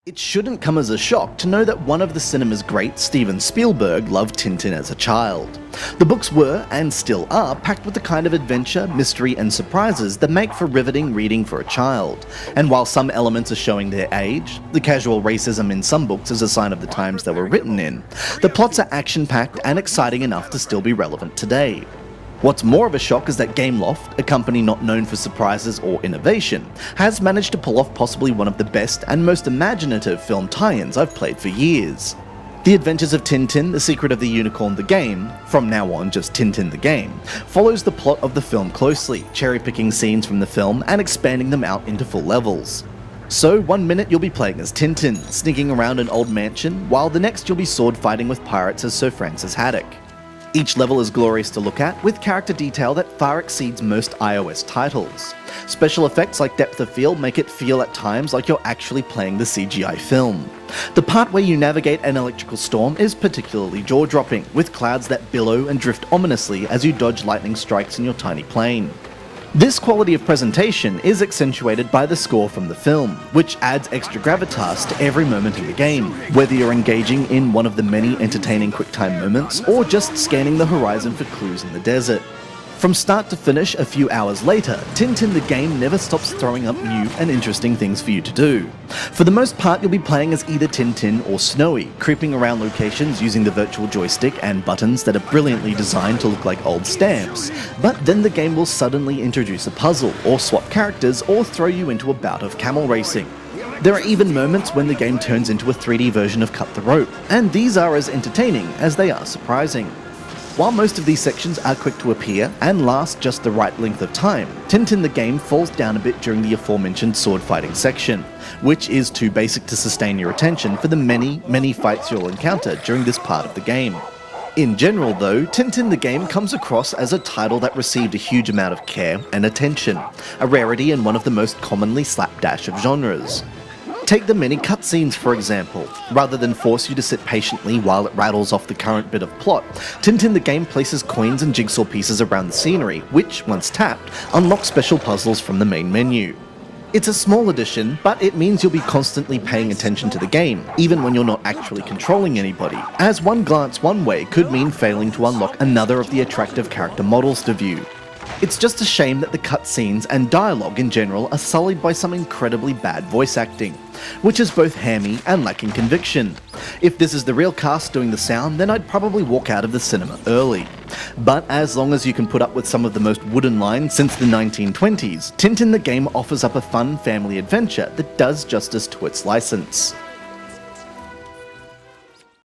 It shouldn't come as a shock to know that one of the cinema's greats, Steven Spielberg, loved Tintin as a child. The books were, and still are, packed with the kind of adventure, mystery and surprises that make for riveting reading for a child. And while some elements are showing their age, the casual racism in some books is a sign of the times they were written in, the plots are action-packed and exciting enough to still be relevant today. What's more of a shock is that Gameloft, a company not known for surprises or innovation, has managed to pull off possibly one of the best and most imaginative film tie-ins I've played for years. The Adventures of Tintin, The Secret of the Unicorn the Game, from now on just Tintin the Game, follows the plot of the film closely, cherry-picking scenes from the film and expanding them out into full levels. So, one minute you'll be playing as Tintin, sneaking around an old mansion, while the next you'll be sword fighting with pirates as Sir Francis Haddock. Each level is glorious to look at, with character detail that far exceeds most iOS titles. Special effects like depth of field make it feel at times like you're actually playing the CGI film. The part where you navigate an electrical storm is particularly jaw-dropping, with clouds that billow and drift ominously as you dodge lightning strikes in your tiny plane. This quality of presentation is accentuated by the score from the film, which adds extra gravitas to every moment in the game, whether you're engaging in one of the many entertaining QuickTime moments or just scanning the horizon for clues in the desert. From start to finish a few hours later, Tintin the Game never stops throwing up new and interesting things for you to do. For the most part, you'll be playing as either Tintin or Snowy, creeping around locations using the virtual joystick and buttons that are brilliantly designed to look like old stamps. But then the game will suddenly introduce a puzzle, or swap characters, or throw you into a bout of camel racing. There are even moments when the game turns into a 3D version of Cut the Rope, and these are as entertaining as they are surprising. While most of these sections are quick to appear and last just the right length of time, Tintin the Game falls down a bit during the aforementioned sword fighting section, which is too basic to sustain your attention for the many fights you'll encounter during this part of the game. In general though, Tintin the Game comes across as a title that received a huge amount of care and attention, a rarity in one of the most commonly slapdash of genres. Take the many cutscenes for example. Rather than force you to sit patiently while it rattles off the current bit of plot, Tintin the Game places coins and jigsaw pieces around the scenery, which, once tapped, unlock special puzzles from the main menu. It's a small addition, but it means you'll be constantly paying attention to the game, even when you're not actually controlling anybody, as one glance one way could mean failing to unlock another of the attractive character models to view. It's just a shame that the cutscenes and dialogue in general are sullied by some incredibly bad voice acting, which is both hammy and lacking conviction. If this is the real cast doing the sound, then I'd probably walk out of the cinema early. But as long as you can put up with some of the most wooden lines since the 1920s, Tintin the Game offers up a fun family adventure that does justice to its license.